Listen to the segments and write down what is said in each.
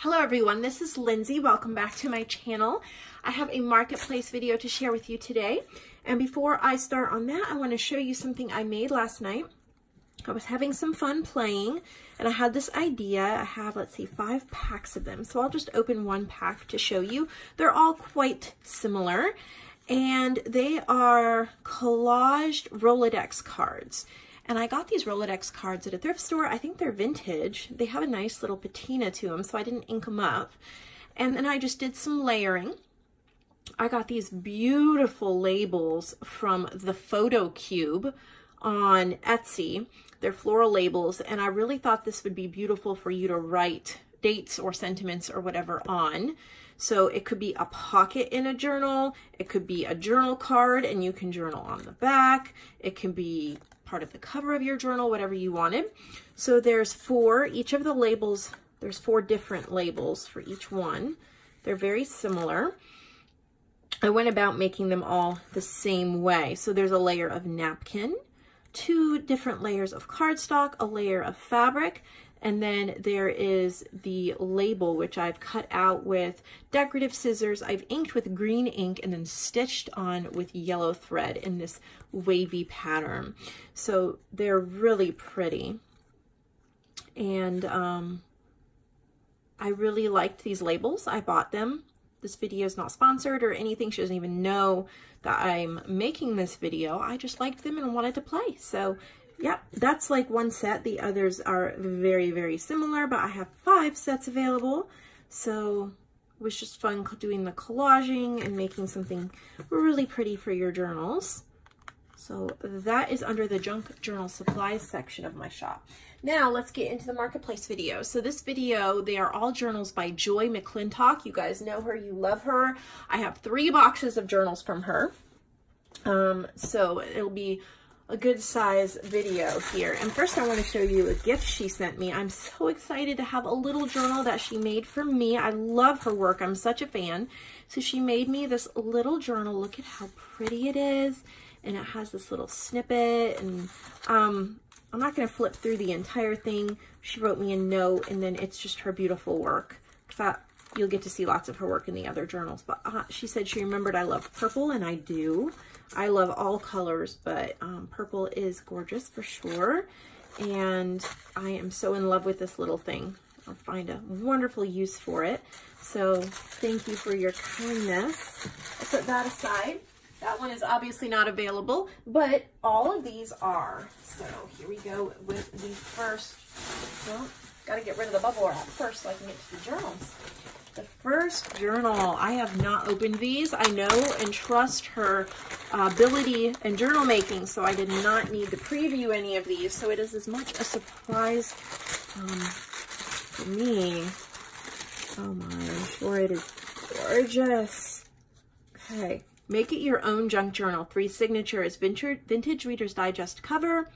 Hello everyone, this is Lindsay. Welcome back to my channel. I have a marketplace video to share with you today. And before I start on that, I want to show you something I made last night. I was having some fun playing and I had this idea. I have, let's see, 5 packs of them. So I'll just open one pack to show you. They're all quite similar and they are collaged Rolodex cards. And I got these Rolodex cards at a thrift store. I think they're vintage. They have a nice little patina to them, so I didn't ink them up. And then I just did some layering. I got these beautiful labels from the Photo Cube on Etsy. They're floral labels, and I really thought this would be beautiful for you to write dates or sentiments or whatever on. So it could be a pocket in a journal. It could be a journal card, and you can journal on the back. It can be part of the cover of your journal, whatever you wanted. So there's 4, each of the labels, there's 4 different labels for each one. They're very similar. I went about making them all the same way. So there's a layer of napkin, 2 different layers of cardstock, a layer of fabric, and then there is the label, which I've cut out with decorative scissors. I've inked with green ink and then stitched on with yellow thread in this wavy pattern. So they're really pretty. And I really liked these labels. I bought them. This video is not sponsored or anything. She doesn't even know that I'm making this video. I just liked them and wanted to play. So yeah, that's like one set. The others are very, very similar, but I have 5 sets available. So it was just fun doing the collaging and making something really pretty for your journals. So that is under the junk journal supplies section of my shop. Now let's get into the marketplace video. So this video, they are all journals by Joy McClintock. You guys know her, you love her. I have 3 boxes of journals from her. So it'll be a good size video here. And first I want to show you a gift she sent me. I'm so excited to have a little journal that she made for me. I love her work. I'm such a fan. So she made me this little journal. Look at how pretty it is. And it has this little snippet. And I'm not going to flip through the entire thing. She wrote me a note and then it's just her beautiful work. You'll get to see lots of her work in the other journals. But she said she remembered I love purple, and I do. I love all colors, but purple is gorgeous for sure. And I am so in love with this little thing. I'll find a wonderful use for it. So thank you for your kindness. I'll put that aside. That one is obviously not available, but all of these are. So here we go with the first. Well, got to get rid of the bubble wrap first so I can get to the journals. The first journal, I have not opened these. I know and trust her ability in journal making, so I did not need to preview any of these. So it is as much a surprise for me. Oh my, I'm sure it is gorgeous. Okay, make it your own junk journal. 3 signatures, vintage Reader's Digest cover,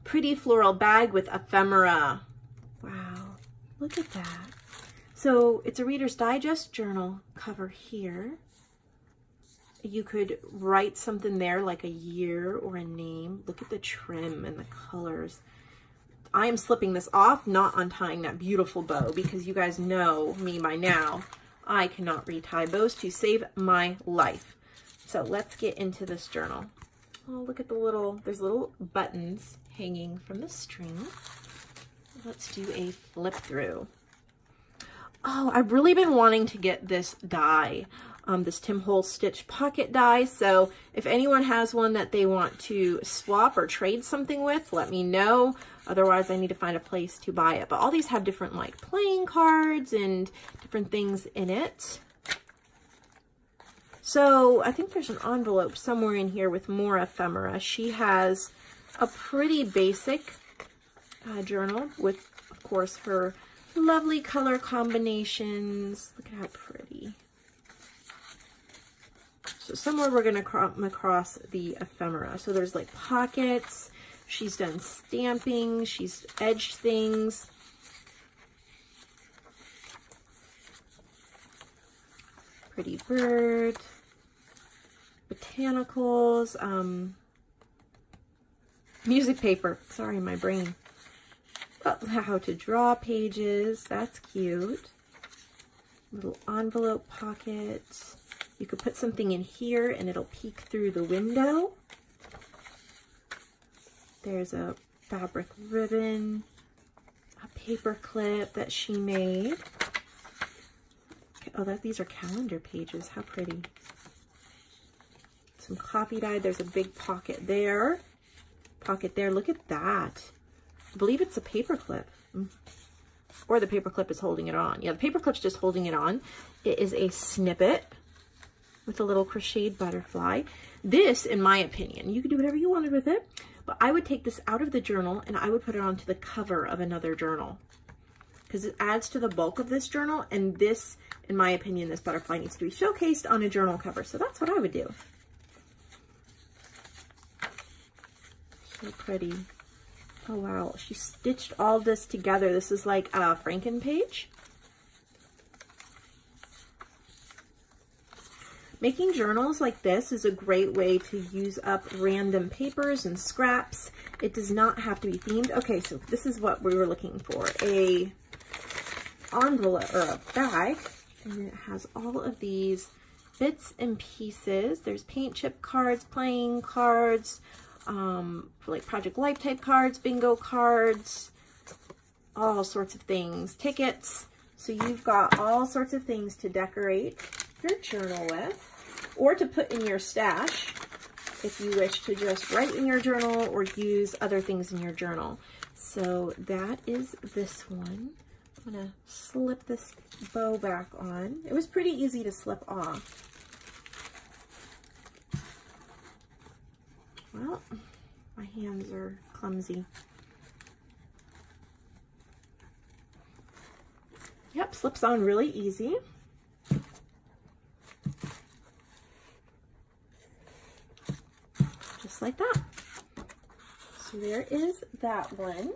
pretty floral bag with ephemera. Wow, look at that. So it's a Reader's Digest journal cover here. You could write something there like a year or a name. Look at the trim and the colors. I am slipping this off, not untying that beautiful bow, because you guys know me by now. I cannot retie bows to save my life. So let's get into this journal. Oh, look at the there's little buttons hanging from the string. Let's do a flip through. Oh, I've really been wanting to get this die, this Tim Holtz Stitch pocket die. So if anyone has one that they want to swap or trade something with, let me know. Otherwise, I need to find a place to buy it. But all these have different like playing cards and different things in it. So I think there's an envelope somewhere in here with more ephemera. She has a pretty basic journal with, of course, her lovely color combinations. Look at how pretty. So somewhere we're going to come across the ephemera. So there's like pockets. She's done stamping. She's edged things. Pretty bird. Botanicals. Music paper. Sorry, my brain. how to draw pages. That's cute. Little envelope pocket. You could put something in here and it'll peek through the window. There's a fabric ribbon, a paper clip that she made. Oh, these are calendar pages. How pretty. Some coffee dye. There's a big pocket there. Pocket there. Look at that. I believe it's a paper clip. Or the paper clip is holding it on. Yeah, the paper clip's just holding it on. It is a snippet with a little crocheted butterfly. This, in my opinion, you could do whatever you wanted with it, but I would take this out of the journal and I would put it onto the cover of another journal because it adds to the bulk of this journal, and this, in my opinion, this butterfly needs to be showcased on a journal cover. So that's what I would do. So pretty. Oh wow, she stitched all this together. This is like a Franken page. Making journals like this is a great way to use up random papers and scraps. It does not have to be themed. Okay, so this is what we were looking for. A envelope or a bag, and it has all of these bits and pieces. There's paint chip cards, playing cards, for like Project Life type cards, bingo cards, all sorts of things, tickets. So you've got all sorts of things to decorate your journal with, or to put in your stash if you wish to just write in your journal or use other things in your journal. So that is this one. I'm gonna slip this bow back on. It was pretty easy to slip off. Well, my hands are clumsy. Yep, slips on really easy. Just like that. So there is that one.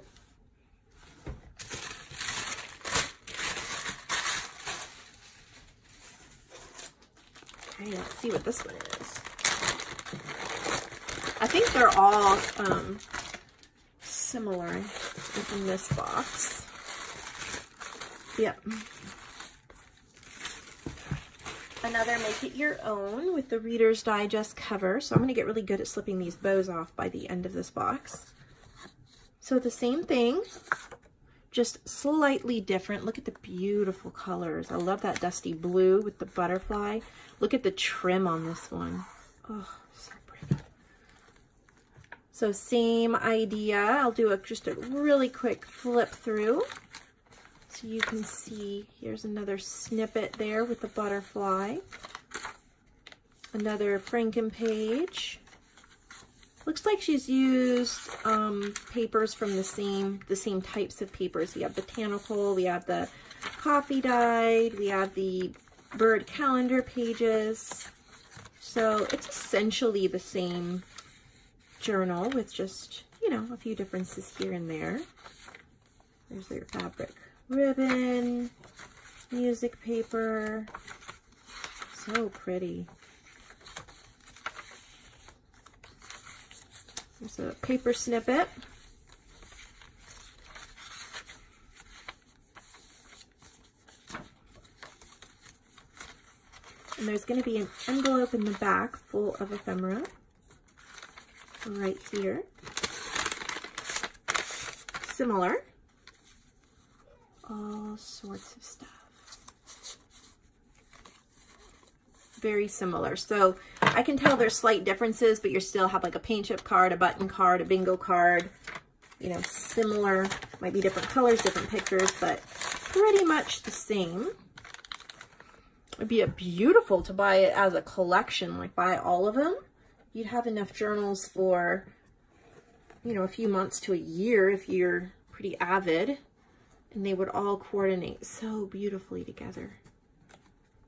Okay, let's see what this one is. I think they're all similar within this box. Yep. Another make it your own with the Reader's Digest cover. So I'm going to get really good at slipping these bows off by the end of this box. So the same thing, just slightly different. Look at the beautiful colors. I love that dusty blue with the butterfly. Look at the trim on this one. Oh, so pretty. So same idea. I'll do just a really quick flip through. So you can see, here's another snippet there with the butterfly. Another Franken page. Looks like she's used papers from the same types of papers. We have botanical, we have the coffee dyed, we have the bird calendar pages. So it's essentially the same journal with just, you know, a few differences here and there. There's your fabric ribbon, music paper, so pretty. There's a paper snippet. And there's going to be an envelope in the back full of ephemera right here. Similar. All sorts of stuff. Very similar. So I can tell there's slight differences, but you still have like a paint chip card, a button card, a bingo card, you know, similar. Might be different colors, different pictures, but pretty much the same. It'd be beautiful to buy it as a collection, like buy all of them. You'd have enough journals for, you know, a few months to a year if you're pretty avid. And they would all coordinate so beautifully together.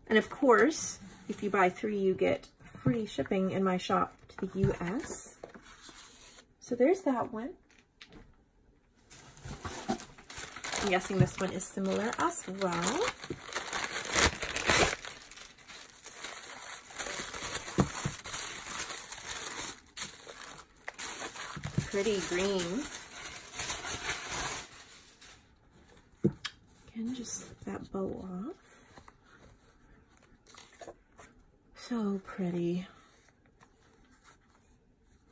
And of course, if you buy 3, you get free shipping in my shop to the US. So there's that one. I'm guessing this one is similar as well. Pretty green. Again, just slip that bow off. So pretty.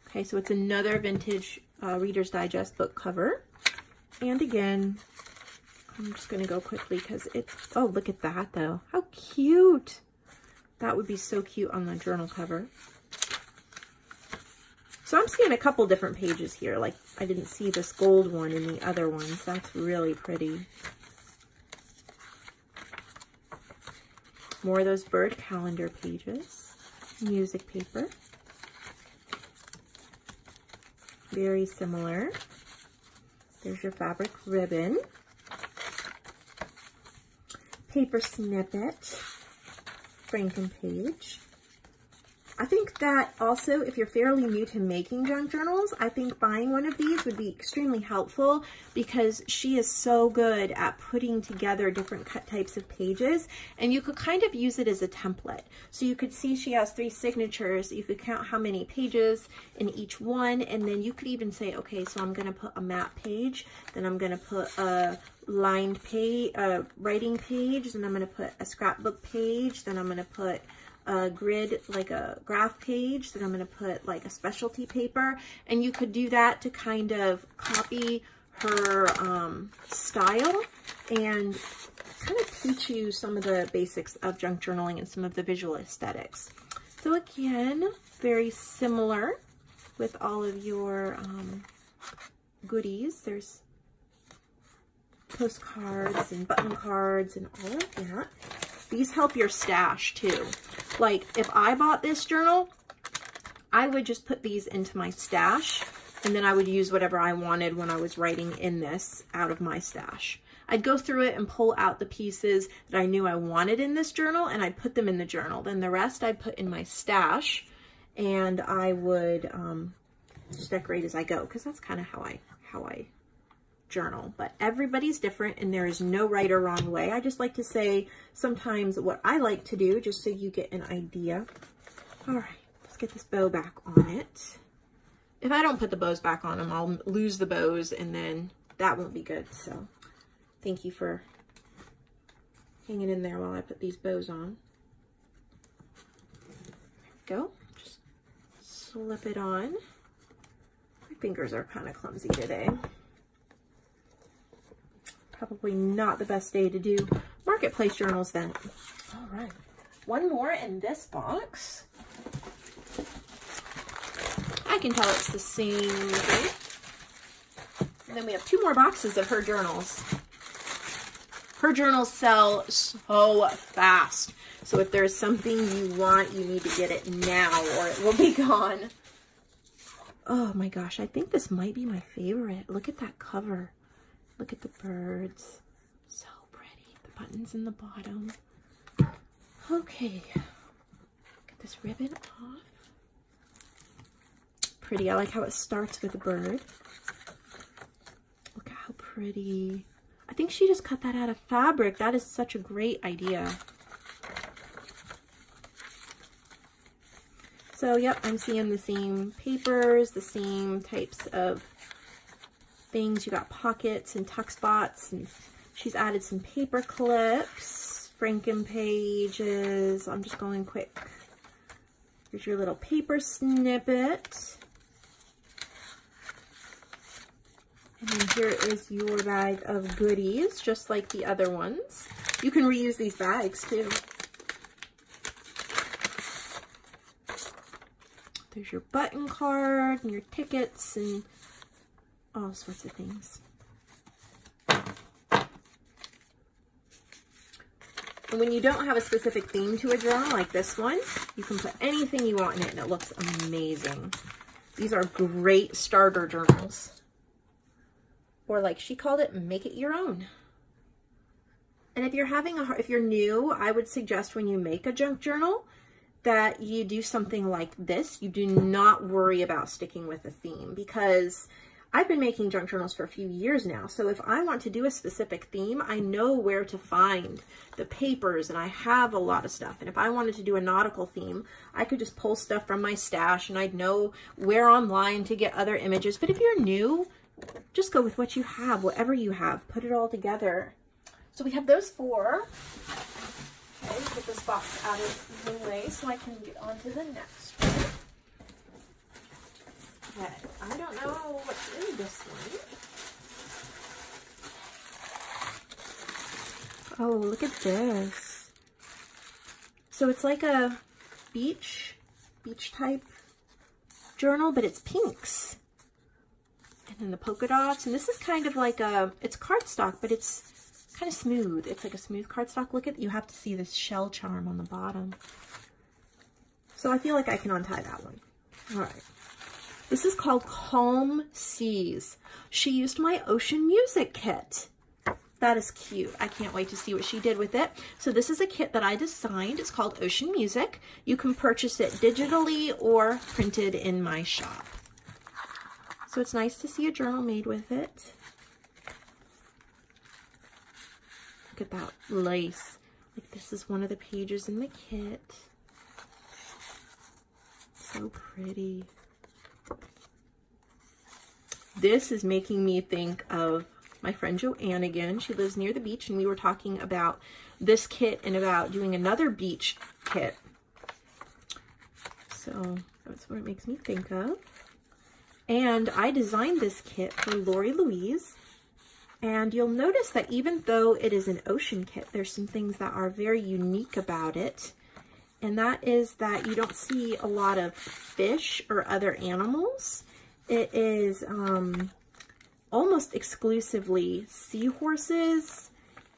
Okay, so it's another vintage Reader's Digest book cover. And again, I'm just going to go quickly because it's, oh, look at that though. How cute. That would be so cute on the journal cover. So I'm seeing a couple different pages here. Like I didn't see this gold one in the other ones. That's really pretty. More of those bird calendar pages. Music paper. Very similar. There's your fabric ribbon. Paper snippet. Franken page. I think that also, if you're fairly new to making junk journals, I think buying one of these would be extremely helpful because she is so good at putting together different types of pages, and you could kind of use it as a template. So you could see she has 3 signatures. You could count how many pages in each one, and then you could even say, okay, so I'm going to put a map page, then I'm going to put a lined page, writing page, then I'm going to put a scrapbook page, then I'm going to put a grid, like a graph page, then I'm going to put like a specialty paper, and you could do that to kind of copy her style and kind of teach you some of the basics of junk journaling and some of the visual aesthetics. So again, very similar with all of your goodies. There's postcards and button cards and all of that. These help your stash too. Like if I bought this journal, I would just put these into my stash, and then I would use whatever I wanted when I was writing in this out of my stash. I'd go through it and pull out the pieces that I knew I wanted in this journal, and I'd put them in the journal. Then the rest I'd put in my stash, and I would just decorate as I go, because that's kind of how I journal. But everybody's different, and there is no right or wrong way. I just like to say sometimes what I like to do, just so you get an idea. All right, let's get this bow back on it. If I don't put the bows back on them, I'll lose the bows, and then that won't be good. So thank you for hanging in there while I put these bows on. There we go. Just slip it on. My fingers are kind of clumsy today. Probably not the best day to do marketplace journals then. All right, one more in this box. I can tell it's the same thing. And then we have 2 more boxes of her journals. Her journals sell so fast. So if there's something you want, you need to get it now or it will be gone. Oh my gosh, I think this might be my favorite. Look at that cover. Look at the birds. So pretty. The buttons in the bottom. Okay. Get this ribbon off. Pretty. I like how it starts with a bird. Look at how pretty. I think she just cut that out of fabric. That is such a great idea. So, yep, I'm seeing the same papers, the same types of things. You got pockets and tuck spots, and she's added some paper clips, Franken pages. I'm just going quick. Here's your little paper snippet. And then here is your bag of goodies, just like the other ones. You can reuse these bags too. There's your button card and your tickets and all sorts of things. And when you don't have a specific theme to a journal like this one, you can put anything you want in it and it looks amazing. These are great starter journals. Or like she called it, make it your own. And if you're if you're new, I would suggest when you make a junk journal that you do something like this. You do not worry about sticking with a theme, because I've been making junk journals for a few years now. So if I want to do a specific theme, I know where to find the papers, and I have a lot of stuff. And if I wanted to do a nautical theme, I could just pull stuff from my stash and I'd know where online to get other images. But if you're new, just go with what you have, whatever you have, put it all together. So we have those 4. Okay, put this box out of the way so I can get on to the next one. Okay, I don't know what's in this one. Oh, look at this. So it's like a beach type journal, but it's pinks. And then the polka dots. And this is kind of like it's cardstock, but it's kind of smooth. It's like a smooth cardstock. Look at, you have to see this shell charm on the bottom. So I feel like I can untie that one. All right. This is called Calm Seas. She used my ocean music kit. That is cute. I can't wait to see what she did with it. So this is a kit that I designed. It's called Ocean Music. You can purchase it digitally or printed in my shop. So it's nice to see a journal made with it. Look at that lace. Like, this is one of the pages in the kit. So pretty. This is making me think of my friend Joanne again. She lives near the beach, and we were talking about this kit and about doing another beach kit. So that's what it makes me think of. And I designed this kit for Lori Louise. And you'll notice that even though it is an ocean kit, there's some things that are very unique about it. And that is that you don't see a lot of fish or other animals. It is almost exclusively seahorses.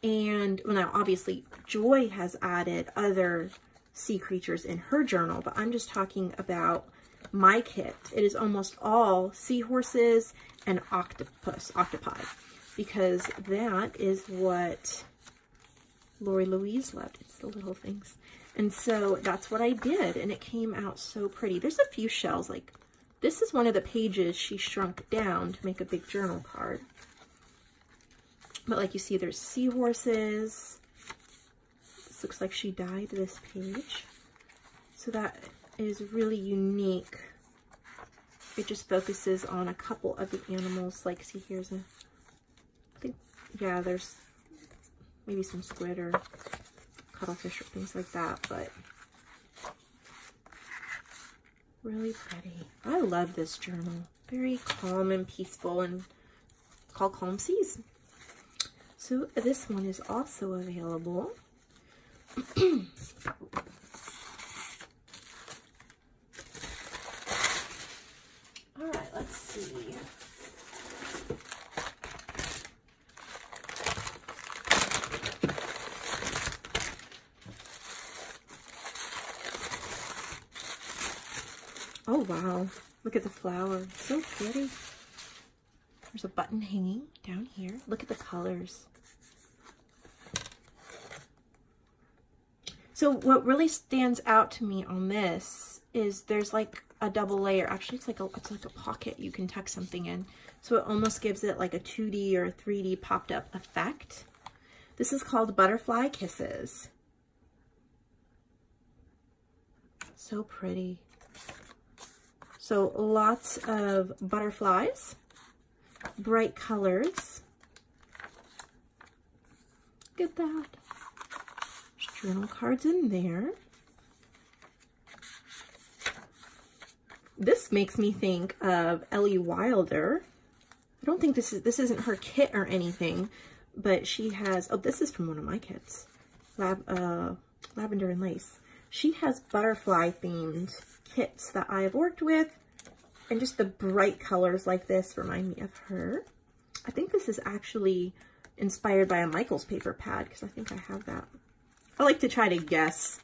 And well, now obviously Joy has added other sea creatures in her journal, but I'm just talking about my kit. It is almost all seahorses and octopi, because that is what Lori Louise loved. It's the little things. And so that's what I did, and it came out so pretty. There's a few shells, like this is one of the pages she shrunk down to make a big journal card. But like you see, there's seahorses. This looks like she dyed this page. So that is really unique. It just focuses on a couple of the animals. Like, see, here's a, I think, yeah, there's maybe some squid or cuttlefish or things like that, but really pretty. I love this journal. Very calm and peaceful, and called Calm Seas. So this one is also available. All right, let's see. Oh, wow. Look at the flower. So pretty. There's a button hanging down here. Look at the colors. So what really stands out to me on this is there's like a double layer. Actually, it's like a pocket you can tuck something in. So it almost gives it like a 2D or 3D popped up effect. This is called Butterfly Kisses. So pretty. So lots of butterflies, bright colors. Look at that. There's journal cards in there. This makes me think of Ellie Wilder. I don't think this isn't her kit or anything, but she has, oh, this is from one of my kits, Lavender and Lace. She has butterfly themed kits that I have worked with, and just the bright colors like this remind me of her. I think this is actually inspired by a Michaels paper pad, because I think I have that. I like to try to guess.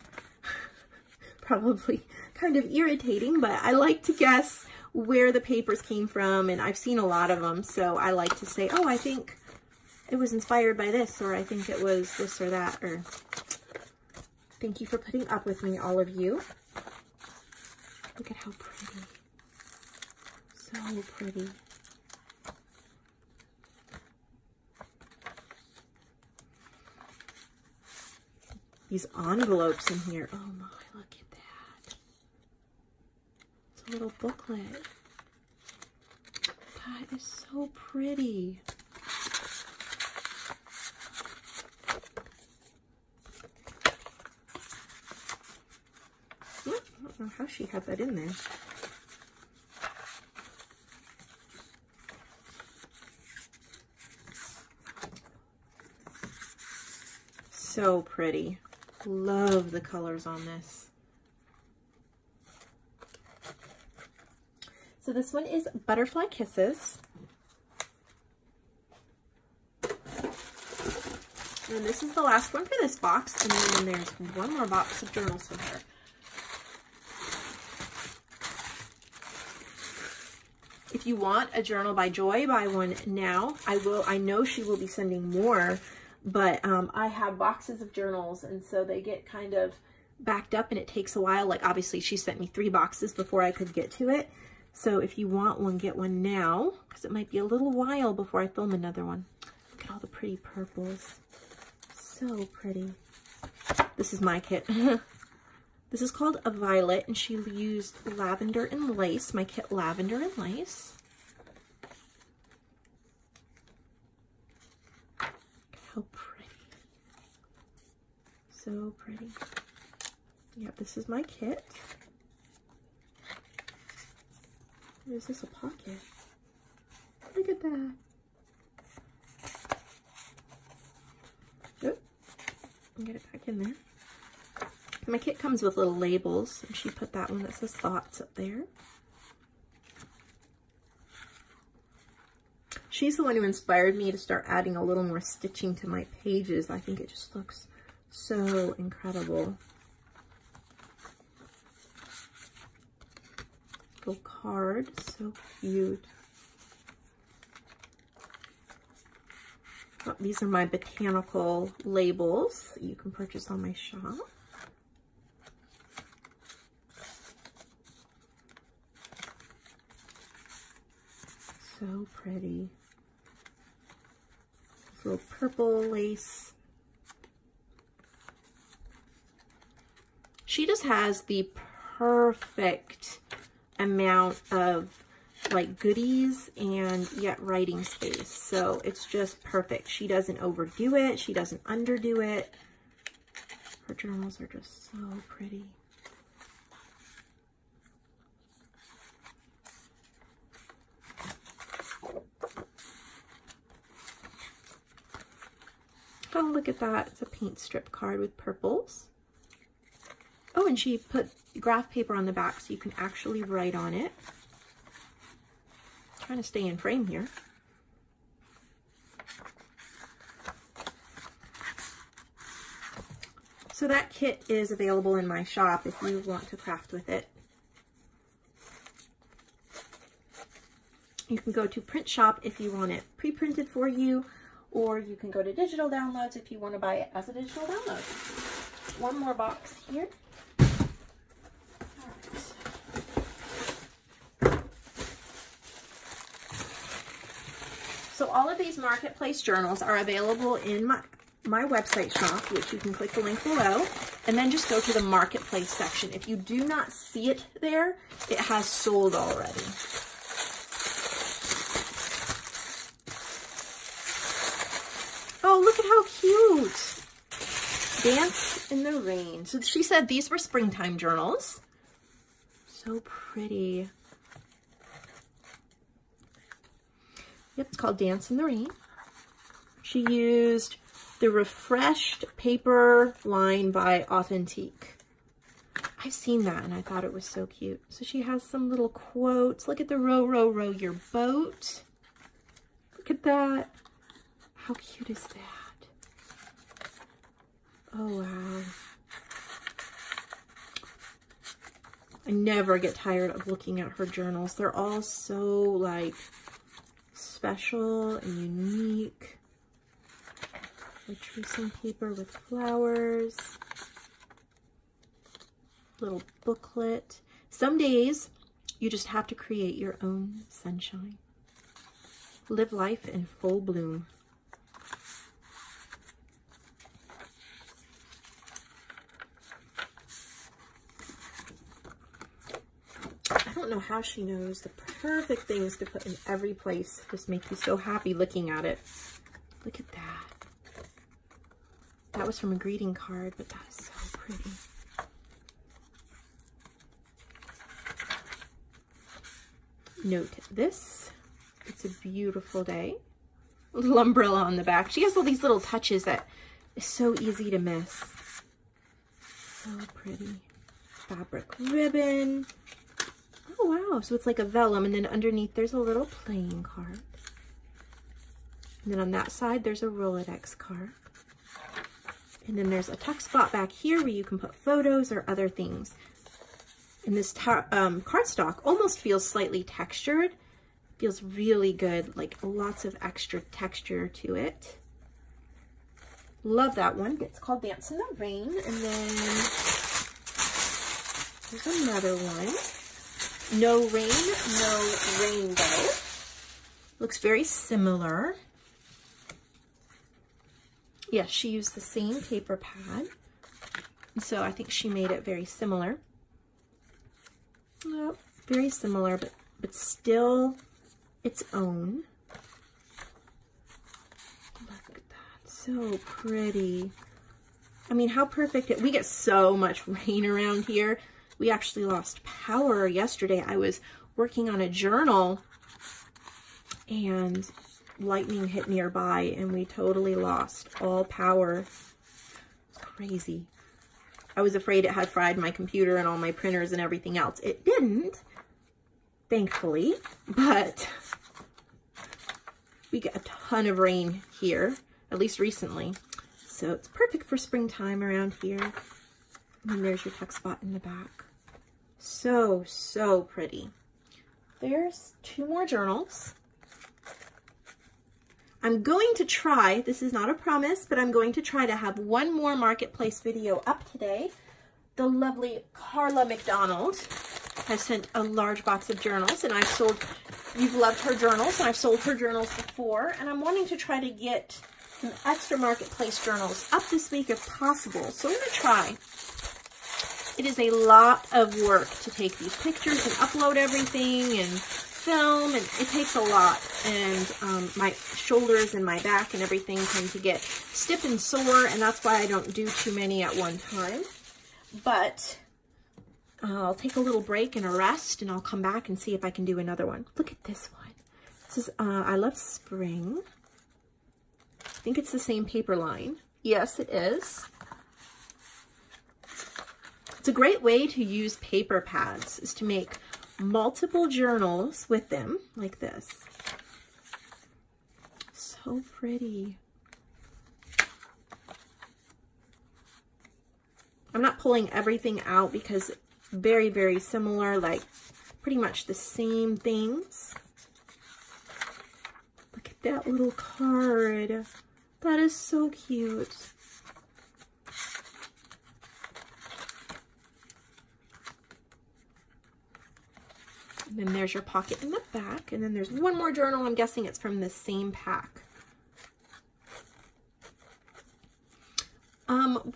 Probably kind of irritating, but I like to guess where the papers came from, and I've seen a lot of them, so I like to say, oh, I think it was inspired by this, or I think it was this or that, or thank you for putting up with me, all of you. Look at how pretty. So pretty. These envelopes in here. Oh my, look at that. It's a little booklet. That is so pretty. don't know how she had that in there. So pretty. Love the colors on this. So this one is Butterfly Kisses. And this is the last one for this box. And then there's one more box of journals from her. If you want a journal by Joy, buy one now. I know she will be sending more, but I have boxes of journals, and so they get kind of backed up and it takes a while. Like obviously she sent me 3 boxes before I could get to it. So if you want one, get one now, because it might be a little while before I film another one. Look at all the pretty purples. So pretty. This is my kit. This is called a Violet, and she used lavender and lace. My kit, lavender and lace. Look how pretty. So pretty. Yep, this is my kit. Is this a pocket? Look at that. Oop. Get it back in there. My kit comes with little labels, and she put that one that says Thoughts up there. She's the one who inspired me to start adding a little more stitching to my pages. I think it just looks so incredible. Little card, so cute. Oh, these are my botanical labels that you can purchase on my shop. So pretty. This little purple lace. She just has the perfect amount of like goodies and yet writing space. So it's just perfect. She doesn't overdo it. She doesn't underdo it. Her journals are just so pretty. Oh, look at that. It's a paint strip card with purples. Oh, and she put graph paper on the back so you can actually write on it. Trying to stay in frame here. So that kit is available in my shop if you want to craft with it. You can go to print shop if you want it pre-printed for you, or you can go to digital downloads if you want to buy it as a digital download. One more box here. So all of these marketplace journals are available in my website shop, which you can click the link below, and then just go to the marketplace section. If you do not see it there, it has sold already. Oh, look at how cute. Dance in the Rain. So she said these were springtime journals. So pretty. Yep, it's called Dance in the Rain. She used the refreshed paper line by Authentique. I've seen that and I thought it was so cute. So she has some little quotes. Look at the row, row, row your boat. Look at that. How cute is that? Oh, wow. I never get tired of looking at her journals. They're all so, like, special and unique. A tracing paper with flowers. Little booklet. Some days, you just have to create your own sunshine. Live life in full bloom. I don't know how she knows the perfect things to put in every place. Just make you so happy looking at it. Look at that. That was from a greeting card, but that is so pretty. note this. It's a beautiful day. Little umbrella on the back. She has all these little touches that is so easy to miss. So pretty. Fabric ribbon. Oh wow, so it's like a vellum, and then underneath there's a little playing card. And then on that side there's a Rolodex card. And then there's a tuck spot back here where you can put photos or other things. And this cardstock almost feels slightly textured. Feels really good, like lots of extra texture to it. Love that one. It's called Dance in the Rain. And then there's another one. No Rain, No Rainbow. Looks very similar. Yes, she used the same paper pad. And so I think she made it very similar. Well, very similar, but still its own. Look at that, so pretty. I mean, how perfect we get so much rain around here. We actually lost power yesterday. I was working on a journal and lightning hit nearby and we totally lost all power. Crazy. I was afraid it had fried my computer and all my printers and everything else. It didn't, thankfully, but we get a ton of rain here, at least recently. So it's perfect for springtime around here. And there's your tuck spot in the back. So, so pretty. There's 2 more journals. I'm going to try, this is not a promise, but I'm going to try to have one more marketplace video up today. The lovely Carla McDonald has sent a large box of journals, and I've sold, you've loved her journals, and I've sold her journals before, and I'm wanting to try to get some extra marketplace journals up this week if possible. So I'm going to try. It is a lot of work to take these pictures and upload everything and film, and it takes a lot, and my shoulders and my back and everything tend to get stiff and sore, and that's why I don't do too many at one time. But I'll take a little break and a rest, and I'll come back and see if I can do another one. Look at this one. This is I Love Spring. I think it's the same paper line. Yes, it is. It's a great way to use paper pads, is to make multiple journals with them like this. So pretty. I'm not pulling everything out because very, very similar, like pretty much the same things. Look at that little card. That is so cute. And then there's your pocket in the back. And then there's one more journal. I'm guessing it's from the same pack.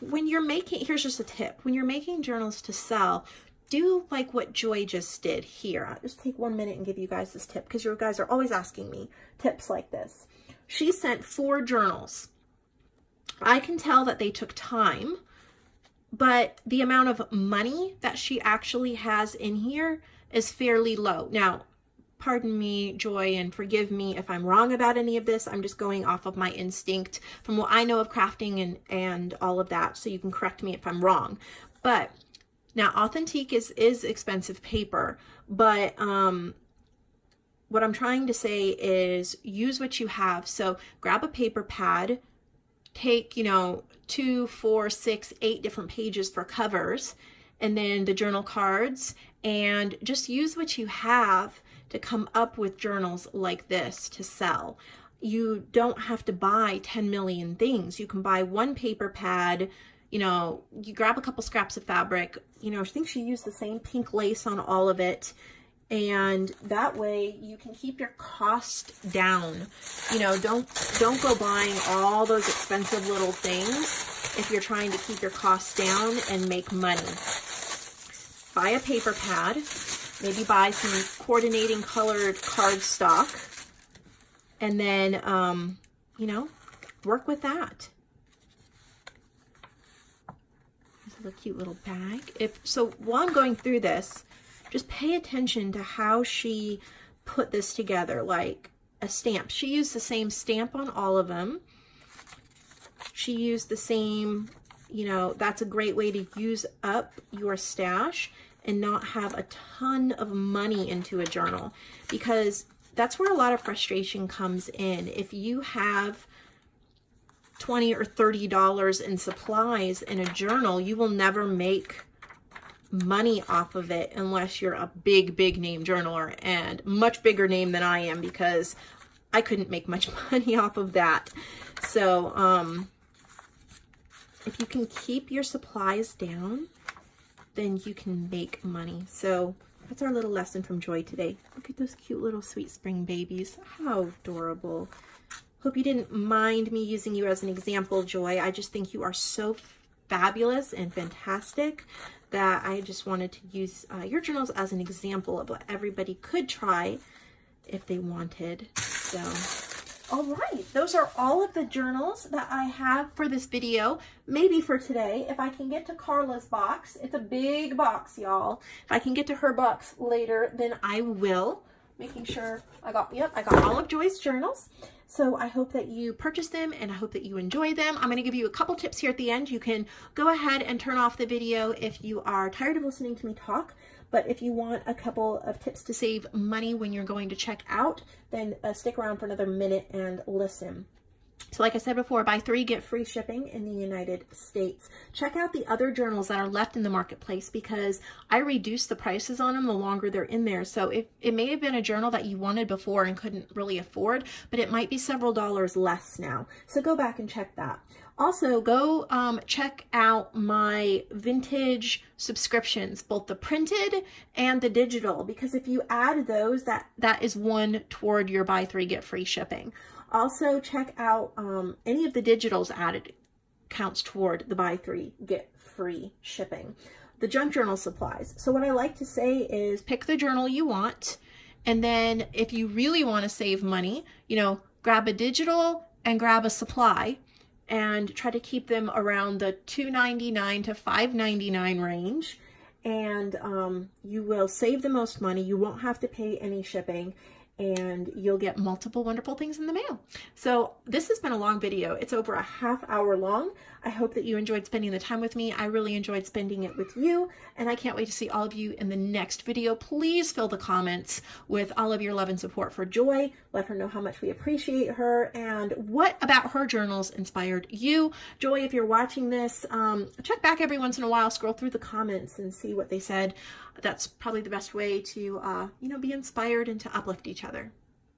When you're making, here's just a tip. When you're making journals to sell, do like what Joy just did here. I'll just take 1 minute and give you guys this tip because you guys are always asking me tips like this. She sent 4 journals. I can tell that they took time, but the amount of money that she actually has in here is fairly low. Now, pardon me, Joy, and forgive me if I'm wrong about any of this. I'm just going off of my instinct from what I know of crafting and all of that, so you can correct me if I'm wrong. But now, Authentique is expensive paper, but what I'm trying to say is use what you have. So grab a paper pad, take, 2, 4, 6, 8 different pages for covers, and then the journal cards, and just use what you have to come up with journals like this to sell. You don't have to buy 10 million things. You can buy one paper pad, you grab a couple scraps of fabric, I think she used the same pink lace on all of it, and that way you can keep your cost down. Don't go buying all those expensive little things if you're trying to keep your costs down and make money. Buy a paper pad, maybe buy some coordinating colored cardstock, and then, work with that. There's a cute little bag. So while I'm going through this, just pay attention to how she put this together like a stamp. She used the same stamp on all of them. She used the same, you know, that's a great way to use up your stash and not have a ton of money into a journal, because that's where a lot of frustration comes in. If you have $20 or $30 in supplies in a journal, you will never make money off of it unless you're a big name journaler, and much bigger name than I am, because I couldn't make much money off of that. So if you can keep your supplies down, then you can make money. So that's our little lesson from Joy today. Look at those cute little sweet spring babies. How adorable. Hope you didn't mind me using you as an example, Joy. I just think you are so fabulous and fantastic that I just wanted to use your journals as an example of what everybody could try if they wanted. So, all right, those are all of the journals that I have for this video, maybe for today. If I can get to Carla's box, it's a big box, y'all. If I can get to her box later, then I will. Making sure I got all of Joy's journals. So I hope that you purchase them and I hope that you enjoy them. I'm going to give you a couple tips here at the end. You can go ahead and turn off the video if you are tired of listening to me talk. But if you want a couple of tips to save money when you're going to check out, then stick around for another minute and listen. So like I said before, buy 3, get free shipping in the United States. Check out the other journals that are left in the marketplace, because I reduced the prices on them the longer they're in there. So it may have been a journal that you wanted before and couldn't really afford, but it might be several dollars less now. So go back and check that. Also, go check out my vintage subscriptions, both the printed and the digital, because if you add those, that is one toward your buy 3, get free shipping. Also, check out any of the digitals added counts toward the buy 3, get free shipping. The junk journal supplies. So what I like to say is pick the journal you want, and then if you really want to save money, you know, grab a digital and grab a supply, and try to keep them around the $2.99 to $5.99 range, and you will save the most money. You won't have to pay any shipping, and you'll get multiple wonderful things in the mail. So this has been a long video. It's over a half-hour long. I hope that you enjoyed spending the time with me. I really enjoyed spending it with you, and I can't wait to see all of you in the next video. Please fill the comments with all of your love and support for Joy. Let her know how much we appreciate her, and what about her journals inspired you. Joy, if you're watching this, check back every once in a while, scroll through the comments and see what they said. That's probably the best way to, you know, be inspired and to uplift each other.